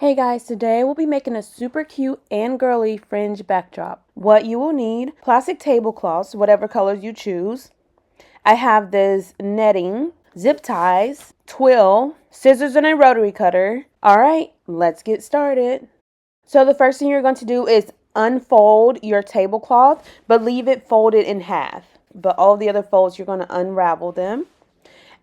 Hey guys, today we'll be making a super cute and girly fringe backdrop. What you will need: plastic tablecloths, whatever colors you choose. I have this netting, zip ties, twill, scissors and a rotary cutter. Alright, let's get started. So the first thing you're going to do is unfold your tablecloth, but leave it folded in half. But all the other folds, you're going to unravel them.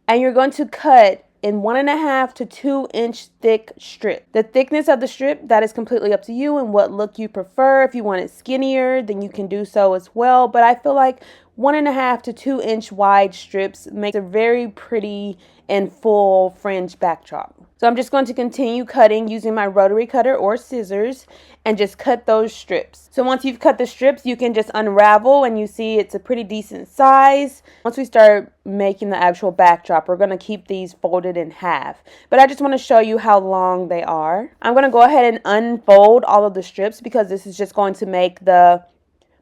And you're going to cut in 1.5 to 2 inch thick strip. The thickness of the strip, that is completely up to you and what look you prefer. If you want it skinnier, then you can do so as well. But I feel like 1.5 to 2 inch wide strips make a very pretty and full fringe backdrop. So I'm just going to continue cutting using my rotary cutter or scissors and just cut those strips. So once you've cut the strips, you can just unravel and you see it's a pretty decent size. Once we start making the actual backdrop, we're going to keep these folded in half. But I just want to show you how long they are. I'm going to go ahead and unfold all of the strips because this is just going to make the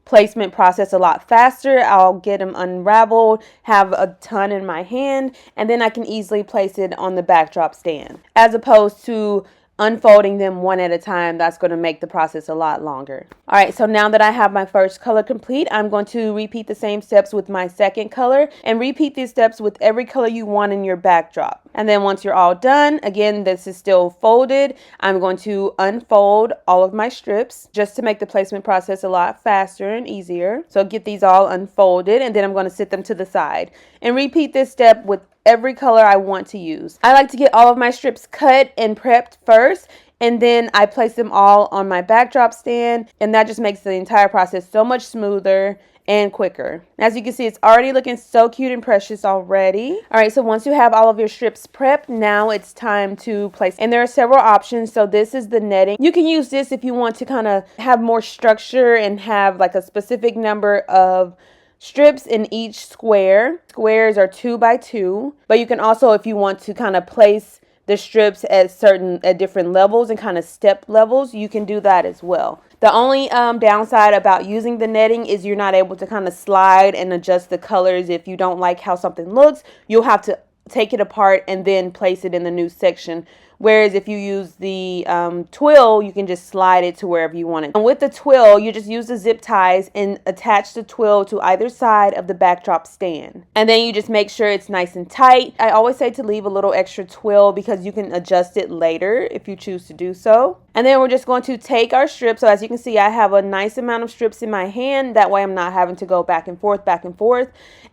placement process a lot faster. I'll get them unraveled, have a ton in my hand, and then I can easily place it on the backdrop stand. As opposed to unfolding them one at a time, that's going to make the process a lot longer. Alright, so now that I have my first color complete, I'm going to repeat the same steps with my second color and repeat these steps with every color you want in your backdrop. And then once you're all done, again, this is still folded, I'm going to unfold all of my strips just to make the placement process a lot faster and easier. So get these all unfolded and then I'm going to sit them to the side and repeat this step with every color I want to use. I like to get all of my strips cut and prepped first, and then I place them all on my backdrop stand, and that just makes the entire process so much smoother and quicker. As you can see, it's already looking so cute and precious already. Alright, so once you have all of your strips prepped, now it's time to place. And there are several options. So this is the netting. You can use this if you want to kind of have more structure and have like a specific number of strips in each square. Squares are 2 by 2, but you can also, if you want to kind of place the strips at different levels and kind of step levels, you can do that as well. The only downside about using the netting is you're not able to kind of slide and adjust the colors. If you don't like how something looks, you'll have to take it apart and then place it in the new section. Whereas if you use the twill, you can just slide it to wherever you want it. And with the twill, you just use the zip ties and attach the twill to either side of the backdrop stand. And then you just make sure it's nice and tight. I always say to leave a little extra twill because you can adjust it later if you choose to do so. And then we're just going to take our strips. So as you can see, I have a nice amount of strips in my hand. That way I'm not having to go back and forth.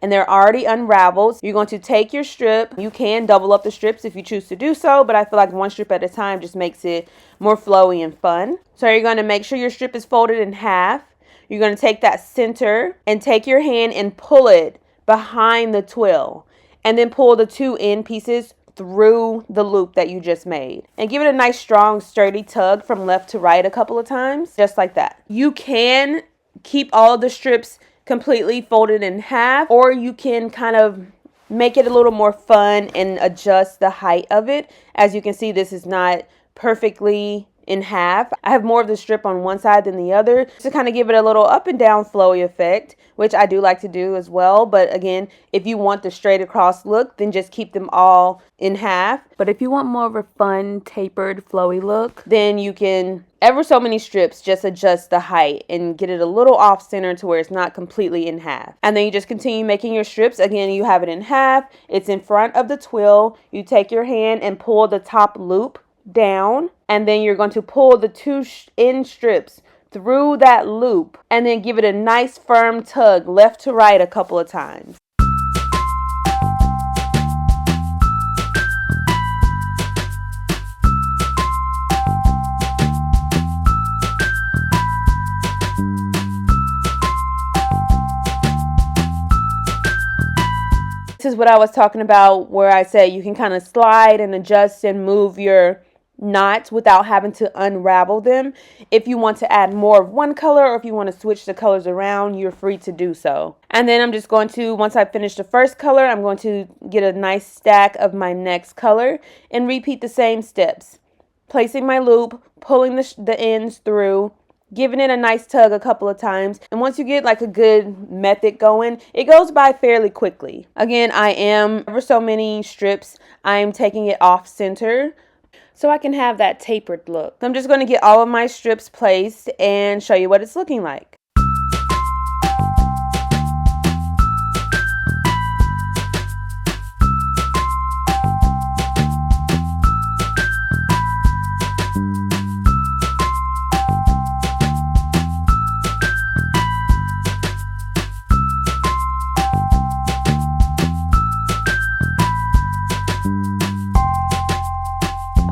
And they're already unraveled. You're going to take your strip. You can double up the strips if you choose to do so, but I feel like one strip at a time just makes it more flowy and fun. So you're going to make sure your strip is folded in half. You're going to take that center and take your hand and pull it behind the twill. And then pull the 2 end pieces through the loop that you just made. And give it a nice strong sturdy tug from left to right a couple of times. Just like that. You can keep all of the strips completely folded in half, or you can kind of make it a little more fun and adjust the height of it. As you can see, this is not perfectly in half. I have more of the strip on one side than the other to kind of give it a little up and down flowy effect, which I do like to do as well. But again, if you want the straight across look, then just keep them all in half. But if you want more of a fun, tapered, flowy look, then you can, ever so many strips, just adjust the height and get it a little off center to where it's not completely in half. And then you just continue making your strips. Again, you have it in half. It's in front of the twill. You take your hand and pull the top loop down, and then you're going to pull the 2 end strips through that loop and then give it a nice firm tug left to right a couple of times. This is what I was talking about where I say you can kind of slide and adjust and move your knots without having to unravel them. If you want to add more of one color or if you want to switch the colors around, you're free to do so. And then I'm just going to, once I finish the first color, I'm going to get a nice stack of my next color and repeat the same steps. Placing my loop, pulling the ends through, giving it a nice tug a couple of times. And once you get like a good method going, it goes by fairly quickly. Again, I am ever so many strips. I'm taking it off center. so I can have that tapered look. I'm just going to get all of my strips placed and show you what it's looking like.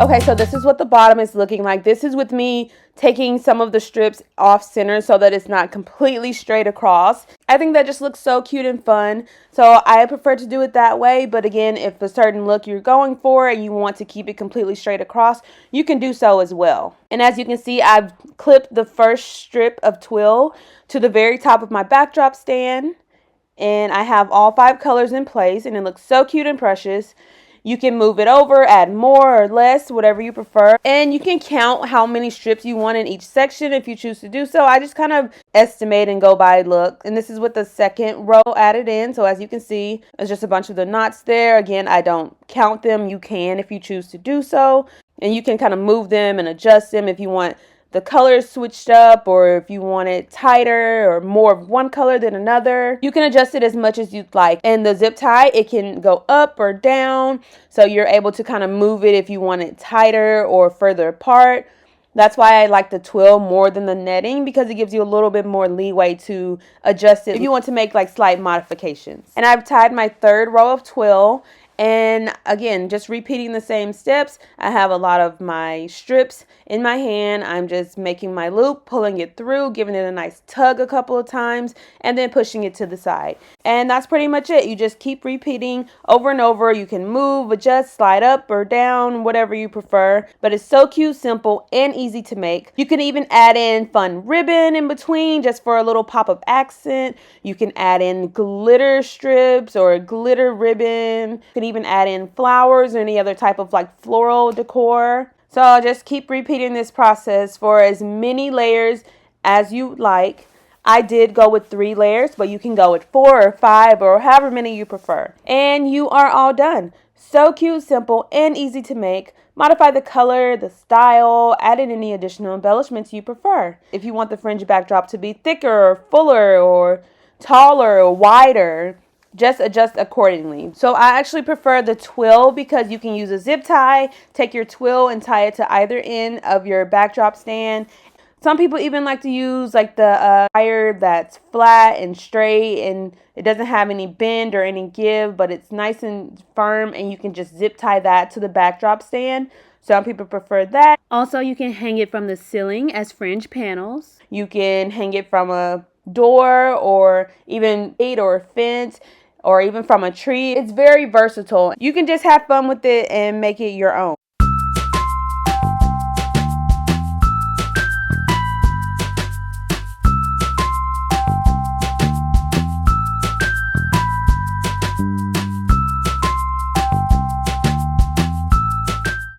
Okay, so this is what the bottom is looking like. This is with me taking some of the strips off center so that it's not completely straight across. I think that just looks so cute and fun. So I prefer to do it that way. But again, if a certain look you're going for and you want to keep it completely straight across, you can do so as well. And as you can see, I've clipped the first strip of twill to the very top of my backdrop stand. And I have all 5 colors in place and it looks so cute and precious. You can move it over, add more or less, whatever you prefer. And you can count how many strips you want in each section if you choose to do so. I just kind of estimate and go by look. And this is with the second row added in. So as you can see, there's just a bunch of the knots there. Again, I don't count them. You can if you choose to do so. And you can kind of move them and adjust them if you want the colors switched up, or if you want it tighter or more of one color than another. You can adjust it as much as you'd like. And the zip tie, it can go up or down, so you're able to kind of move it if you want it tighter or further apart. That's why I like the twill more than the netting, because it gives you a little bit more leeway to adjust it if you want to make like slight modifications. And I've tied my third row of twill. And again, just repeating the same steps. I have a lot of my strips in my hand. I'm just making my loop, pulling it through, giving it a nice tug a couple of times, and then pushing it to the side. And that's pretty much it. You just keep repeating over and over. You can move, adjust, slide up or down, whatever you prefer. But it's so cute, simple, and easy to make. You can even add in fun ribbon in between just for a little pop of accent. You can add in glitter strips or glitter ribbon. You can even add in flowers or any other type of like floral decor. So I'll just keep repeating this process for as many layers as you like. I did go with 3 layers, but you can go with 4 or 5 or however many you prefer. And you are all done. So cute, simple, and easy to make. Modify the color, the style, add in any additional embellishments you prefer. If you want the fringe backdrop to be thicker or fuller or taller or wider, just adjust accordingly. So I actually prefer the twill because you can use a zip tie, take your twill and tie it to either end of your backdrop stand. Some people even like to use like the wire that's flat and straight and it doesn't have any bend or any give, but it's nice and firm, and you can just zip tie that to the backdrop stand. Some people prefer that. Also, you can hang it from the ceiling as fringe panels. You can hang it from a door or even gate or a fence, or even from a tree. It's very versatile. You can just have fun with it and make it your own.